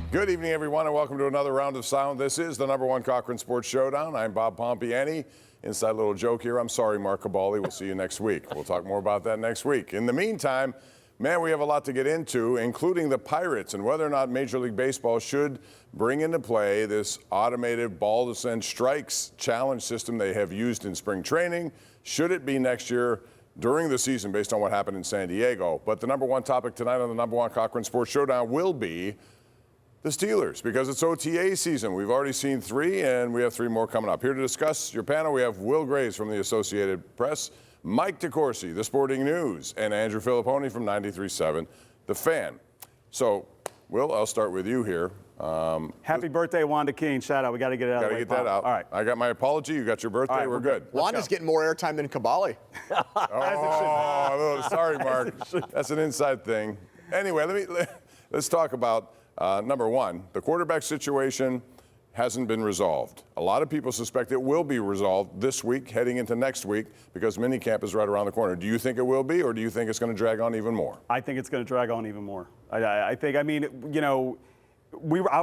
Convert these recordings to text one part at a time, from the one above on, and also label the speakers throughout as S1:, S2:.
S1: Good evening, everyone, and welcome to another round of sound. This is the #1 Cochran Sports Showdown. I'm Bob Pompeani. Inside little joke here. I'm sorry, Mark Cabali. We'll see you next week. We'll talk more about that next week. In the meantime, man, we have a lot to get into, including the Pirates and whether or not Major League Baseball should bring into play this automated ball to send strikes challenge system they have used in spring training. Should it be next year during the season based on what happened in San Diego? But the #1 topic tonight on the #1 Cochran Sports Showdown will be the Steelers, because it's OTA season. We've already seen 3, and we have 3 more coming up. Here to discuss your panel, we have Will Graves from the Associated Press, Mike DeCourcy, The Sporting News, and Andrew Fillipponi from 93.7 The Fan. So, Will, I'll start with you here.
S2: Happy birthday, Wanda King. Shout out. We got to get it out of the way.
S1: Got to get that out.
S2: All right.
S1: I got my apology. You got your birthday.
S2: All right,
S1: we're good.
S3: Wanda's getting more airtime than Cabali.
S1: Oh, sorry, Mark. That's an inside thing. Anyway, let's talk about #1. The quarterback situation hasn't been resolved. A lot of people suspect it will be resolved this week, heading into next week, because minicamp is right around the corner. Do you think it will be, or do you think it's going to drag on even more?
S2: I think it's going to drag on even more. I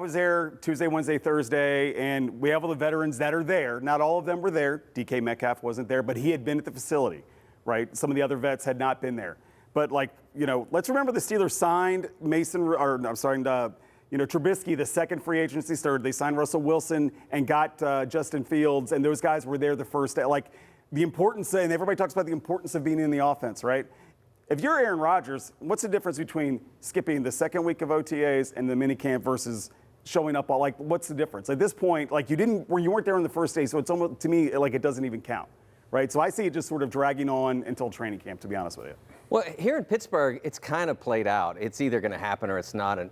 S2: was there Tuesday, Wednesday, Thursday, and we have all the veterans that are there. Not all of them were there. DK Metcalf wasn't there, but he had been at the facility, right? Some of the other vets had not been there. But, let's remember the Steelers signed Trubisky, the second free agency started. They signed Russell Wilson and got Justin Fields, and those guys were there the first day. The importance, and everybody talks about the importance of being in the offense, right? If you're Aaron Rodgers, what's the difference between skipping the second week of OTAs and the minicamp versus showing up? What's the difference? At this point, you weren't there on the first day, so it's almost, to me, it doesn't even count, right? So I see it just sort of dragging on until training camp, to be honest with you.
S4: Well, here in Pittsburgh, it's kind of played out. It's either going to happen or it's not, and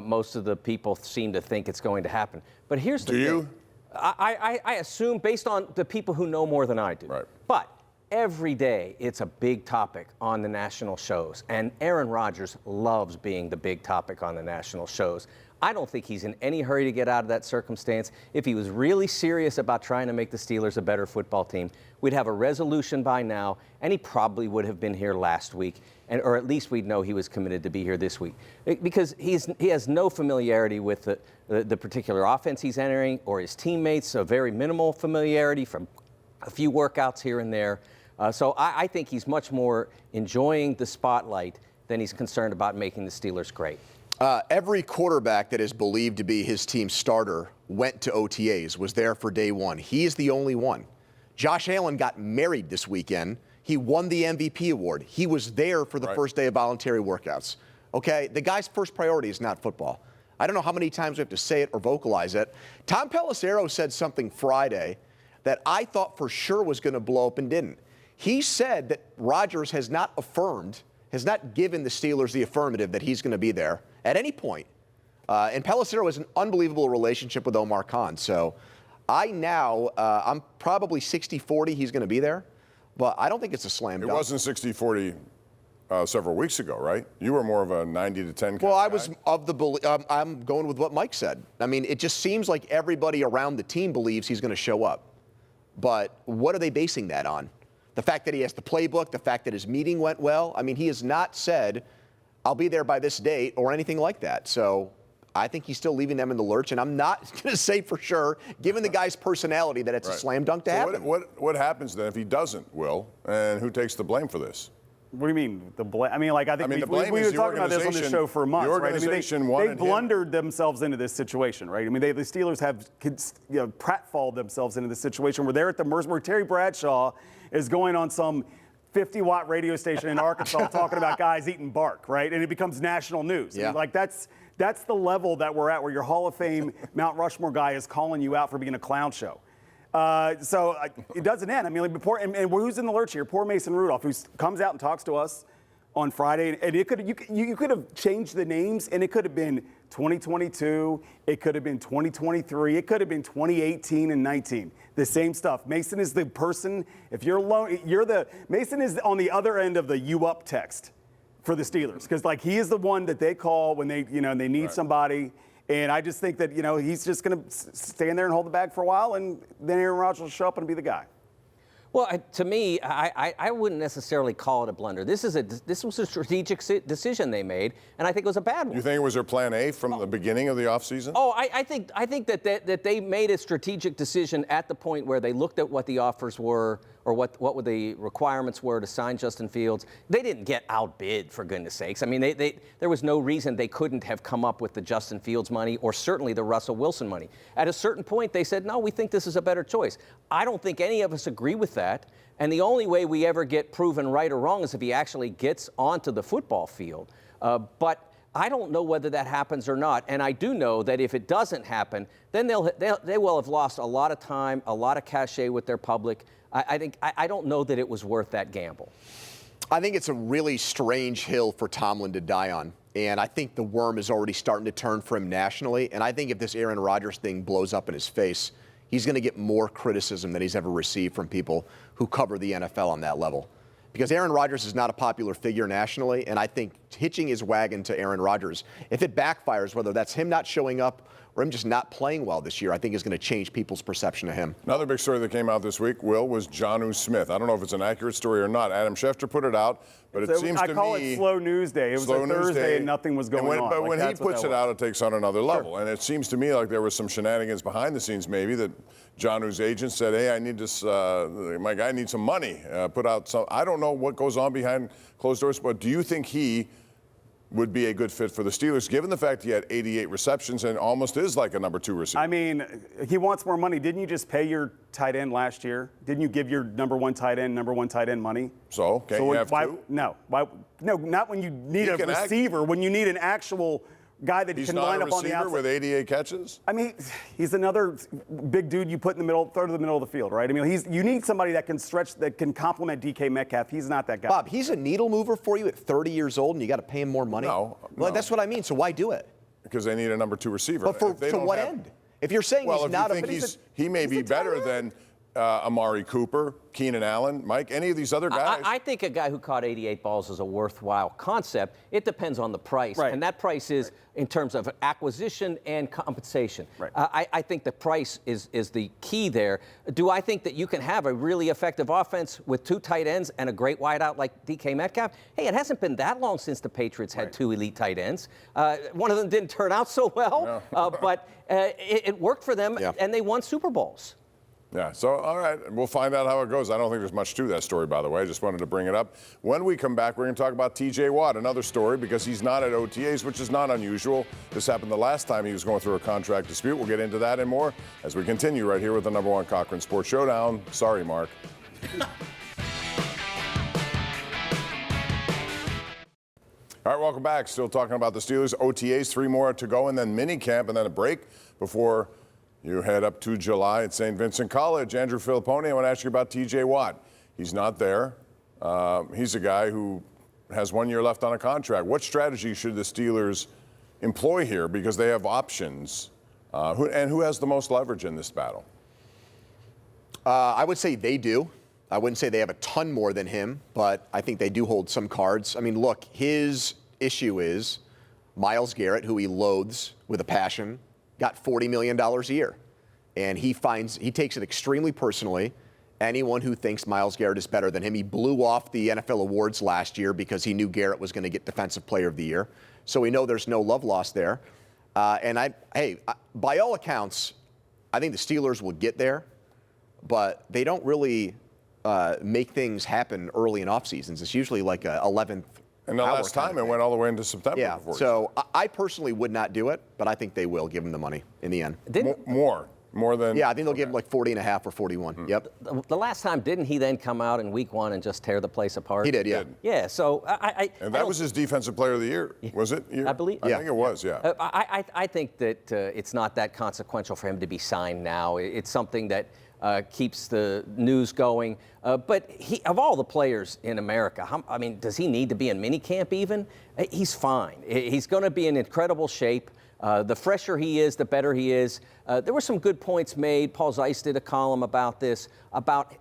S4: most of the people seem to think it's going to happen. But here's the thing. Do you? I assume, based on the people who know more than I do.
S1: Right.
S4: But every day, it's a big topic on the national shows, and Aaron Rodgers loves being the big topic on the national shows. I don't think he's in any hurry to get out of that circumstance. If he was really serious about trying to make the Steelers a better football team, we'd have a resolution by now, and he probably would have been here last week, or at least we'd know he was committed to be here this week. Because he has no familiarity with the particular offense he's entering or his teammates, a very minimal familiarity from a few workouts here and there. So I think he's much more enjoying the spotlight than he's concerned about making the Steelers great.
S3: Every quarterback that is believed to be his team's starter went to OTAs, was there for day one. He is the only one. Josh Allen got married this weekend. He won the MVP award. He was there for the first day of voluntary workouts. Okay, the guy's first priority is not football. I don't know how many times we have to say it or vocalize it. Tom Pelissero said something Friday that I thought for sure was going to blow up and didn't. He said that Rodgers has not given the Steelers the affirmative that he's going to be there at any point. And Pelissero has an unbelievable relationship with Omar Khan. So I'm probably 60-40 he's going to be there, but I don't think it's a slam dunk.
S1: It wasn't 60-40 several weeks ago, right? You were more of a 90-10
S3: Well, I was of the I'm going with what Mike said. I mean, it just seems like everybody around the team believes he's going to show up. But what are they basing that on? The fact that he has the playbook, the fact that his meeting went well. I mean, he has not said, I'll be there by this date or anything like that. So I think he's still leaving them in the lurch. And I'm not going to say for sure, given the guy's personality, that it's a slam dunk to happen.
S1: What happens then if he doesn't, Will? And who takes the blame for this?
S2: What do you mean, the blame? I mean, I think we were talking about this on the show for months, right? I mean, they blundered themselves into this situation, right? I mean, the Steelers have pratfalled themselves into this situation where they're at the mercy, where Terry Bradshaw is going on some 50-watt radio station in Arkansas talking about guys eating bark, right? And it becomes national news.
S3: Yeah.
S2: I mean, that's the level that we're at, where your Hall of Fame Mount Rushmore guy is calling you out for being a clown show. So it doesn't end. I mean, and who's in the lurch here? Poor Mason Rudolph, who comes out and talks to us on Friday, and you could have changed the names, and it could have been 2022, it could have been 2023, it could have been 2018 and 19. The same stuff. Mason is the person. If you're alone, Mason is on the other end of the "you up" text for the Steelers, because he is the one that they call when they they need somebody. And I just think that, he's just going to stand there and hold the bag for a while, and then Aaron Rodgers will show up and be the guy.
S4: Well, to me, I wouldn't necessarily call it a blunder. This was a strategic decision they made, and I think it was a bad one.
S1: You think it was their plan A from the beginning of the offseason?
S4: Oh, I think that they made a strategic decision at the point where they looked at what the offers were or what the requirements were to sign Justin Fields. They didn't get outbid, for goodness sakes. I mean, there was no reason they couldn't have come up with the Justin Fields money or certainly the Russell Wilson money. At a certain point, they said, no, we think this is a better choice. I don't think any of us agree with that. And the only way we ever get proven right or wrong is if he actually gets onto the football field. But I don't know whether that happens or not. And I do know that if it doesn't happen, then they will have lost a lot of time, a lot of cachet with their public. I don't know that it was worth that gamble.
S3: I think it's a really strange hill for Tomlin to die on. And I think the worm is already starting to turn for him nationally. And I think if this Aaron Rodgers thing blows up in his face, he's going to get more criticism than he's ever received from people who cover the NFL on that level. Because Aaron Rodgers is not a popular figure nationally, and I think hitching his wagon to Aaron Rodgers, if it backfires, whether that's him not showing up or him just not playing well this year, I think is going to change people's perception of him.
S1: Another big story that came out this week, Will, was Jonnu Smith. I don't know if it's an accurate story or not. Adam Schefter put it out, but it seems to me...
S2: I call it slow news day. It was a Thursday and nothing was going on.
S1: But when he puts it out, it takes on another level. Sure. And it seems to me like there was some shenanigans behind the scenes maybe that Jonnu's agent said, hey, I need this, my guy needs some money. Put out some... I don't know what goes on behind closed doors, but do you think he would be a good fit for the Steelers, given the fact he had 88 receptions and almost is like a number 2 receiver?
S2: I mean, he wants more money. Didn't you just pay your tight end last year? Didn't you give your number one tight end money?
S1: So, can't you have two?
S2: No. No, not when you need a receiver, when you need an actual guy that can line up on the outside.
S1: He's not a receiver with 88 catches?
S2: I mean, he's another big dude you put in the middle, third of the middle of the field, right? I mean, you need somebody that can stretch, that can complement DK Metcalf. He's not that guy.
S3: Bob, he's a needle mover for you at 30 years old, and you got to pay him more money?
S1: No.
S3: That's what I mean. So why do it?
S1: Because they need a number 2 receiver.
S3: But to what end? If you're saying he's not
S1: he may be better than Amari Cooper, Keenan Allen, Mike, any of these other guys.
S4: I think a guy who caught 88 balls is a worthwhile concept. It depends on the price.
S2: Right.
S4: And that price is in terms of acquisition and compensation.
S2: Right.
S4: I think the price is the key there. Do I think that you can have a really effective offense with 2 tight ends and a great wideout like DK Metcalf? Hey, it hasn't been that long since the Patriots had 2 elite tight ends. One of them didn't turn out so well, but it worked for them, and they won Super Bowls.
S1: Yeah, so, all right, we'll find out how it goes. I don't think there's much to that story, by the way. I just wanted to bring it up. When we come back, we're going to talk about T.J. Watt, another story, because he's not at OTAs, which is not unusual. This happened the last time he was going through a contract dispute. We'll get into that and more as we continue right here with the #1 Cochran Sports Showdown. Sorry, Mark. All right, welcome back. Still talking about the Steelers. OTAs, 3 more to go, and then minicamp, and then a break before you head up to July at St. Vincent College. Andrew Fillipponi, I want to ask you about T.J. Watt. He's not there. He's a guy who has 1 year left on a contract. What strategy should the Steelers employ here? Because they have options. Who has the most leverage in this battle?
S3: I would say they do. I wouldn't say they have a ton more than him, but I think they do hold some cards. I mean, look, his issue is Myles Garrett, who he loathes with a passion, got $40 million a year. And he takes it extremely personally. Anyone who thinks Myles Garrett is better than him, he blew off the NFL awards last year because he knew Garrett was going to get Defensive Player of the Year. So we know there's no love lost there. By all accounts, I think the Steelers will get there, but they don't really make things happen early in off seasons. It's usually like a 11th.
S1: And the last time it went all the way into September.
S3: Yeah, so I personally would not do it, but I think they will give him the money in the end.
S1: More than?
S3: Yeah, I think they'll give him like 40.5 or 41. Mm-hmm. Yep.
S4: The last time, didn't he then come out in week 1 and just tear the place apart?
S3: He did, yeah.
S4: Yeah, so
S1: And that was his Defensive Player of the Year, was it?
S4: I believe.
S1: I think it was, yeah.
S4: I think that it's not that consequential for him to be signed now. It's something that keeps the news going. But of all the players in America, does he need to be in minicamp even? He's fine. He's going to be in incredible shape. The fresher he is, the better he is. There were some good points made. Paul Zeiss did a column about this, about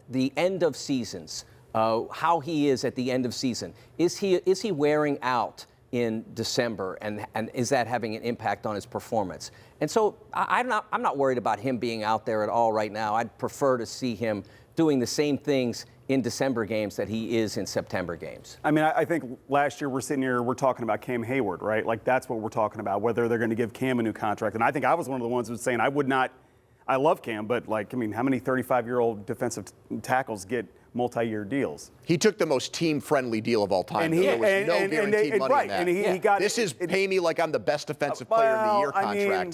S4: the end of seasons, how he is at the end of season. Is he wearing out in December, and is that having an impact on his performance? And so I'm not worried about him being out there at all right now. I'd prefer to see him doing the same things in December games that he is in September games.
S2: I mean, I think last year we're talking about Cam Hayward, right? Like, that's what we're talking about, whether they're going to give Cam a new contract. And I think I was one of the ones who was saying I love Cam, but, like, I mean, how many 35-year-old defensive tackles get multi-year deals?
S3: He took the most team-friendly deal of all time.
S2: And
S3: there was no guaranteed money
S2: right,
S3: in that.
S2: and he got
S3: this is pay me like I'm the best defensive player in the year contract.
S2: I mean,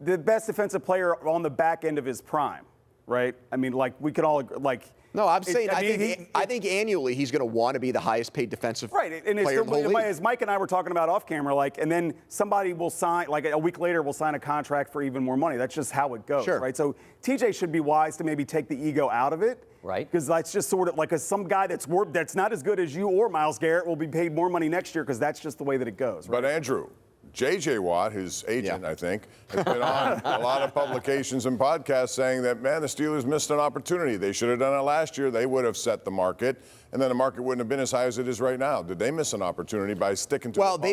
S2: the best defensive player on the back end of his prime, right? I mean, like, we could all, like...
S3: No, I'm saying I think annually he's going to want to be the highest paid defensive player in the league.
S2: As Mike and I were talking about off camera, like, and then somebody will sign, like a week later, will sign a contract for even more money. That's just how it goes, right? So TJ should be wise to maybe take the ego out of it.
S4: Right.
S2: Because that's just sort of like some guy that's not as good as you or Myles Garrett will be paid more money next year because that's just the way that it goes, right?
S1: But Andrew, J.J. Watt, his agent, I think, has been on a lot of publications and podcasts saying that, man, the Steelers missed an opportunity. They should have done it last year. They would have set the market, and then the market wouldn't have been as high as it is right now. Did they miss an opportunity by sticking to the policy?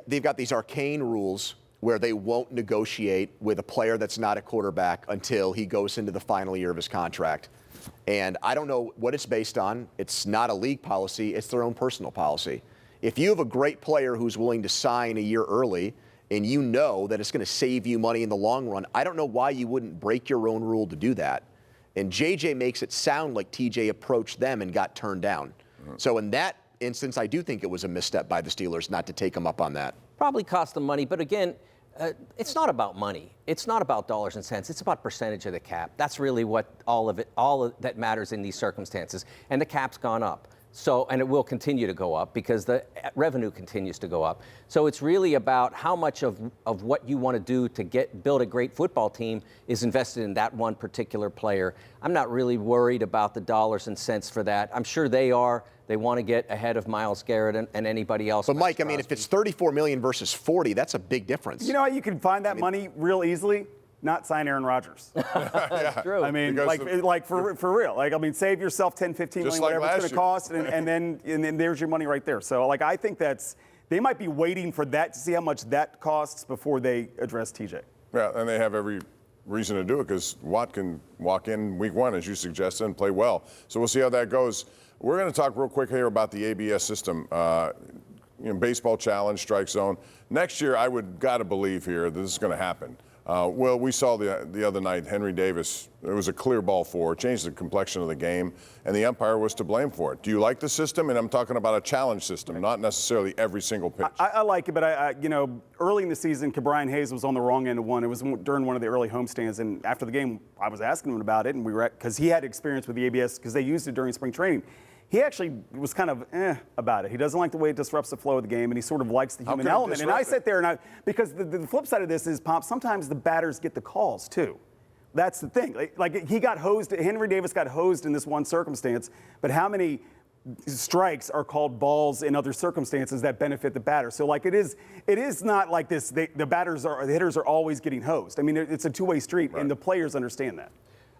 S3: They've got these arcane rules where they won't negotiate with a player that's not a quarterback until he goes into the final year of his contract. And I don't know what it's based on. It's not a league policy. It's their own personal policy. If you have a great player who's willing to sign a year early and you know that it's going to save you money in the long run, I don't know why you wouldn't break your own rule to do that. And JJ makes it sound like TJ approached them and got turned down. So in that instance, I do think it was a misstep by the Steelers not to take him up on that.
S4: Probably cost them money, but again, it's not about money. It's not about dollars and cents. It's about percentage of the cap. That's really what all of that matters in these circumstances. And the cap's gone up. So, and it will continue to go up because the revenue continues to go up. So it's really about how much of what you want to do to build a great football team is invested in that one particular player. I'm not really worried about the dollars and cents for that. I'm sure they are. They want to get ahead of Myles Garrett and anybody else.
S3: But Mike, I mean, if it's $34 million versus $40, that's a big difference.
S2: You know how you can find that money real easily? Not sign Aaron Rodgers.
S4: That's true.
S2: I mean, for real. Like, I mean, save yourself 10, 15 million,
S1: like
S2: whatever it's going to cost, and then there's your money right there. So, like, I think they might be waiting for that to see how much that costs before they address TJ.
S1: Yeah, and they have every reason to do it because Watt can walk in week one, as you suggested, and play well. So we'll see how that goes. We're going to talk real quick here about the ABS system. Baseball challenge, strike zone. Next year, I would got to believe here this is going to happen. Well, we saw the other night, Henry Davis, it was a clear ball four, changed the complexion of the game, and the umpire was to blame for it. Do you like the system? And I'm talking about a challenge system, not necessarily every single pitch.
S2: I like it, but early in the season, Brian Hayes was on the wrong end of one. It was during one of the early homestands, and after the game, I was asking him about it, and because he had experience with the ABS because they used it during spring training. He actually was kind of about it. He doesn't like the way it disrupts the flow of the game, and he sort of likes the human element. And I sit there, because the flip side of this is, Pomp, sometimes the batters get the calls, too. That's the thing. Like he got hosed, Henry Davis got hosed in this one circumstance, but how many strikes are called balls in other circumstances that benefit the batter? So, like, it is not like this. The hitters are always getting hosed. I mean, it's a two-way street, and the players understand that.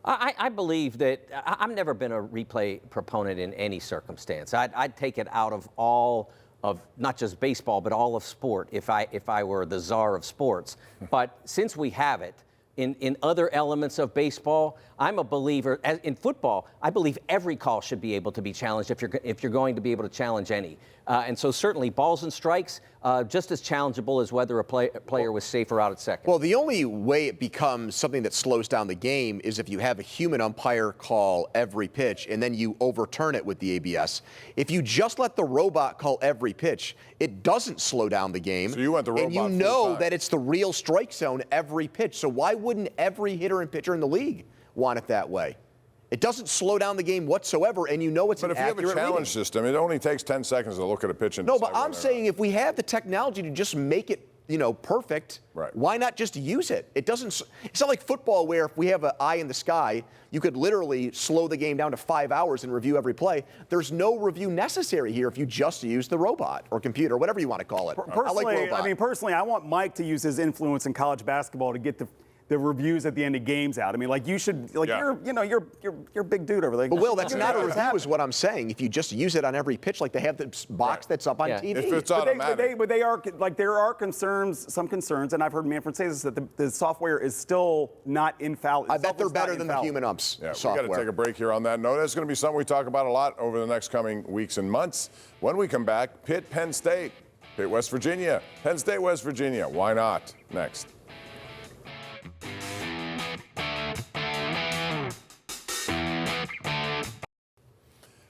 S4: I believe that I've never been a replay proponent in any circumstance. I'd take it out of all of not just baseball, but all of sport if I were the czar of sports. But since we have it in other elements of baseball, I'm a believer. In football, I believe every call should be able to be challenged if you're going to be able to challenge any. And so certainly balls and strikes, just as challengeable as whether a player was safe or out at second.
S3: Well, the only way it becomes something that slows down the game is if you have a human umpire call every pitch and then you overturn it with the ABS. If you just let the robot call every pitch, it doesn't slow down the game.
S1: So you want the robot
S3: and you know that it's the real strike zone every pitch. So why wouldn't every hitter and pitcher in the league want it that way? It doesn't slow down the game whatsoever, and you know it's an accurate
S1: But if you have a challenge
S3: reading.
S1: system, it only takes 10 seconds to look at a pitch and
S3: No,
S1: decide
S3: but I'm
S1: whether or
S3: saying if we have the technology to just make it, perfect, why not just use it? It's not like football where if we have an eye in the sky, you could literally slow the game down to 5 hours and review every play. There's no review necessary here if you just use the robot or computer, whatever you want to call it.
S2: Personally,
S3: I like robot.
S2: I want Mike to use his influence in college basketball to get the reviews at the end of games out. I mean, like you should, like you're a big dude over there.
S3: But Will, that's not a review, is what I'm saying. If you just use it on every pitch, like they have the box that's up on TV.
S1: If it's automatic.
S2: But they are like there are some concerns, and I've heard Manfred say this, that the software is still not infallible.
S3: I bet they're better than the human umps software.
S1: We got to take a break here on that note. That's going to be something we talk about a lot over the next coming weeks and months. When we come back, Pitt, Penn State, Pitt, West Virginia, Penn State, West Virginia. Why not? Next.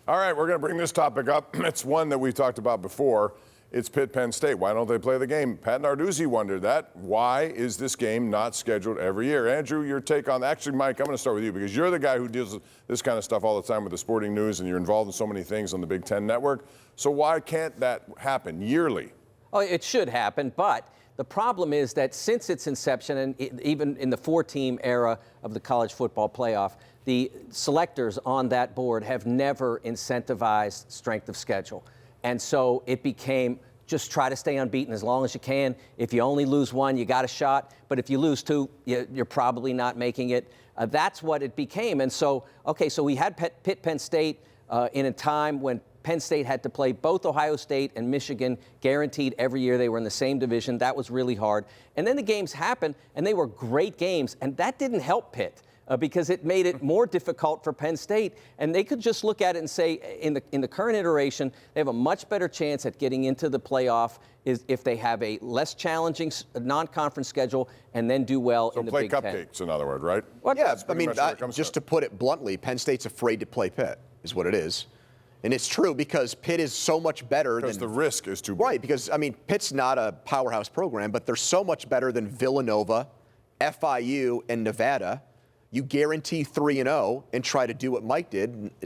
S1: All right, we're going to bring this topic up. It's one that we've talked about before. It's Pitt, Penn State. Why don't they play the game? Pat Narduzzi wondered that. Why is this game not scheduled every year? Andrew, your take on that. Actually, Mike, I'm going to start with you because you're the guy who deals with this kind of stuff all the time with the sporting news, and you're involved in so many things on the Big Ten Network. So why can't that happen yearly?
S4: Oh, it should happen, but the problem is that since its inception, and even in the 4-team era of the college football playoff, the selectors on that board have never incentivized strength of schedule. And so it became just try to stay unbeaten as long as you can. If you only lose one, you got a shot. But if you lose two, you're probably not making it. That's what it became. And so, okay, so we had Pitt, Penn State in a time when Penn State had to play both Ohio State and Michigan guaranteed every year. They were in the same division. That was really hard. And then the games happened, and they were great games. And that didn't help Pitt. Because it made it more difficult for Penn State, and they could just look at it and say, in the current iteration, they have a much better chance at getting into the playoff if they have a less challenging non-conference schedule and then do well in the Big Ten.
S1: So play cupcakes, in other words, right?
S3: Yeah, I mean, just to put it bluntly, Penn State's afraid to play Pitt, is what it is. And it's true because Pitt is so much better
S1: because the risk is too big.
S3: Right, because, I mean, Pitt's not a powerhouse program, but they're so much better than Villanova, FIU, and Nevada. You guarantee 3-0 and try to do what Mike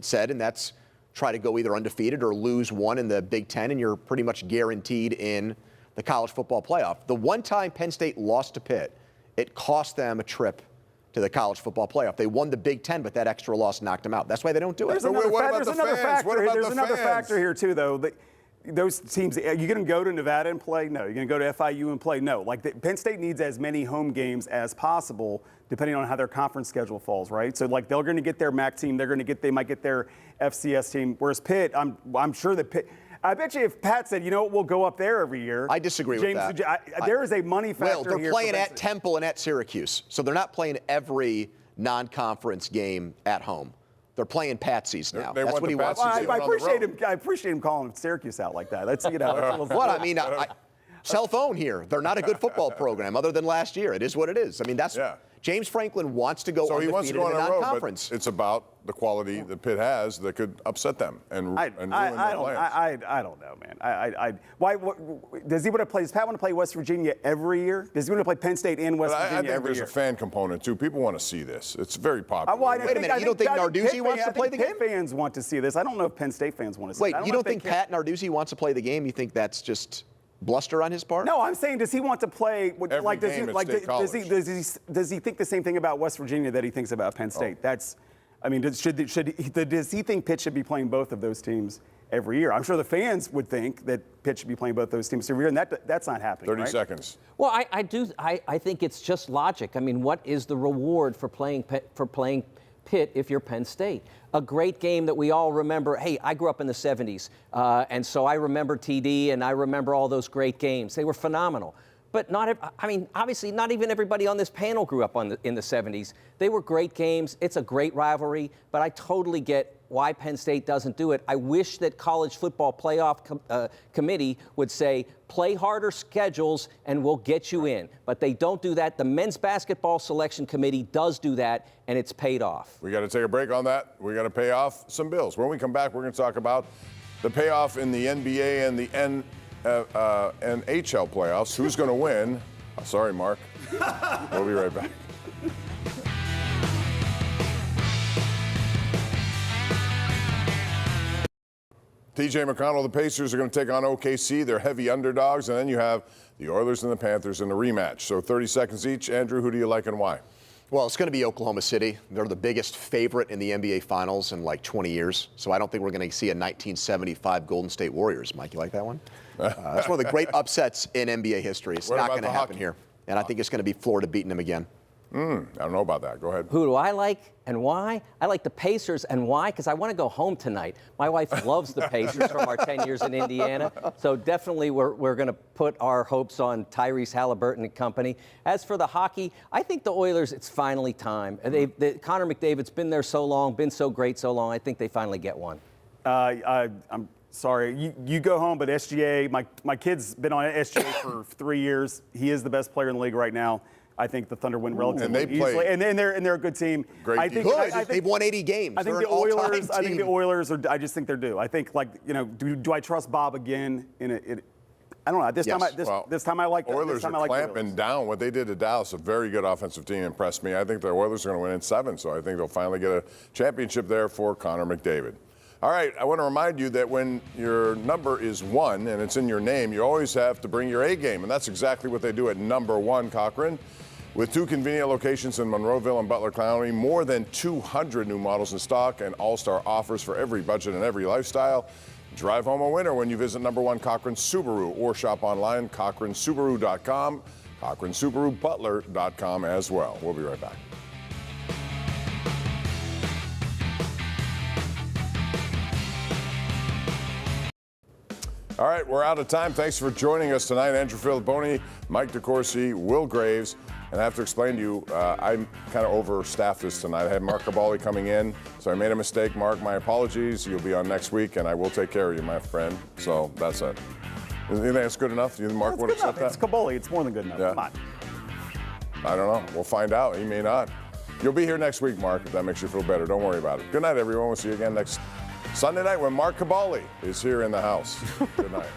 S3: said, and that's try to go either undefeated or lose one in the Big Ten, and you're pretty much guaranteed in the college football playoff. The one time Penn State lost to Pitt, it cost them a trip to the college football playoff. They won the Big Ten, but that extra loss knocked them out. That's why they don't do it.
S2: There's another factor here, too, though. Those teams, are you going to go to Nevada and play? No. You're going to go to FIU and play? No. Like, Penn State needs as many home games as possible, depending on how their conference schedule falls, right? So, like, they're going to get their MAC team. They might get their FCS team. Whereas Pitt, I'm sure that Pitt, I bet you if Pat said, you know what, we'll go up there every year.
S3: I disagree with that.
S2: There is a money factor
S3: here. Well, they're
S2: here
S3: playing at Temple and at Syracuse. So they're not playing every non-conference game at home. They're playing patsies now. That's what he wants to do.
S2: I appreciate him calling Syracuse out like that. That's, you know.
S3: What? I mean, cell phone here. They're not a good football program other than last year. It is what it is. I mean, that's James Franklin wants to go undefeated in the non-conference.
S1: But it's about the quality that Pitt has that could upset them and ruin their plans.
S2: I don't know, man. Why does he want to play? Does Pat want to play West Virginia every year? Does he want to play Penn State and West Virginia every year?
S1: I think there's a fan component too. People want to see this. It's very popular.
S3: Wait a minute. You don't think Narduzzi wants to play the game?
S2: Pitt fans want to see this. I don't know if Penn State fans want to see it.
S3: Wait, you don't think Pat Narduzzi wants to play the game? You think that's just bluster on his part?
S2: No, I'm saying, does he want to play?
S1: Every game at State College.
S2: Does he think the same thing about West Virginia that he thinks about Penn State? I mean, does he think Pitt should be playing both of those teams every year? I'm sure the fans would think that Pitt should be playing both those teams every year, and that's not happening.
S1: 30 seconds.
S4: Well, I think it's just logic. I mean, what is the reward for playing Pitt if you're Penn State? A great game that we all remember. Hey, I grew up in the 70s, and so I remember TD, and I remember all those great games. They were phenomenal. But obviously not even everybody on this panel grew up in the 70s. They were great games. It's a great rivalry, but I totally get why Penn State doesn't do it. I wish that College Football Playoff Committee would say, play harder schedules and we'll get you in. But they don't do that. The Men's Basketball Selection Committee does do that, and it's paid off.
S1: We got to take a break on that. We got to pay off some bills. When we come back, we're going to talk about the payoff in the NBA and the NHL playoffs. Who's going to win? Oh, sorry, Mark. We'll be right back. TJ McConnell, the Pacers are going to take on OKC. They're heavy underdogs. And then you have the Oilers and the Panthers in a rematch. So 30 seconds each. Andrew, who do you like and why?
S3: Well, it's going to be Oklahoma City. They're the biggest favorite in the NBA Finals in like 20 years. So I don't think we're going to see a 1975 Golden State Warriors. Mike, you like that one? That's one of the great upsets in NBA history. It's not going to happen here. And I think it's going to be Florida beating them again.
S1: I don't know about that. Go ahead.
S4: Who do I like and why? I like the Pacers, and why? Because I want to go home tonight. My wife loves the Pacers from our 10 years in Indiana, so definitely we're going to put our hopes on Tyrese Halliburton and company. As for the hockey, I think the Oilers, it's finally time. Connor McDavid's been there so long, been so great so long. I think they finally get one.
S2: I'm sorry, you go home, but SGA, my kid's been on SGA for 3 years. He is the best player in the league right now. I think the Thunder win relatively easily, and they're a good team.
S1: Great team.
S3: They've won 80 games.
S2: I think
S3: They're
S2: the
S3: an all-time
S2: Oilers. I think
S3: team.
S2: the Oilers are. I just think they're due. I think do I trust Bob again? I don't know. This time I like.
S1: Oilers are clamping down. What they did to Dallas, a very good offensive team, impressed me. I think the Oilers are going to win in 7, so I think they'll finally get a championship there for Connor McDavid. All right, I want to remind you that when your number is 1 and it's in your name, you always have to bring your A game, and that's exactly what they do at number 1, Cochran. With 2 convenient locations in Monroeville and Butler County, more than 200 new models in stock and all-star offers for every budget and every lifestyle. Drive home a winner when you visit number 1 Cochran Subaru or shop online, CochranSubaru.com, CochranSubaruButler.com as well. We'll be right back. All right, we're out of time. Thanks for joining us tonight. Andrew Fillipponi, Mike DeCourcy, Will Graves. And I have to explain to you, I'm kind of overstaffed this tonight. I had Mark Cabali coming in, so I made a mistake. Mark, my apologies. You'll be on next week, and I will take care of you, my friend. So that's it. You think that's good enough? Do you think Mark would accept that?
S2: It's Cabali. It's more than good enough.
S1: Yeah.
S2: Come on.
S1: I don't know. We'll find out. He may not. You'll be here next week, Mark, if that makes you feel better. Don't worry about it. Good night, everyone. We'll see you again next Sunday night when Mark Cabali is here in the house. Good night.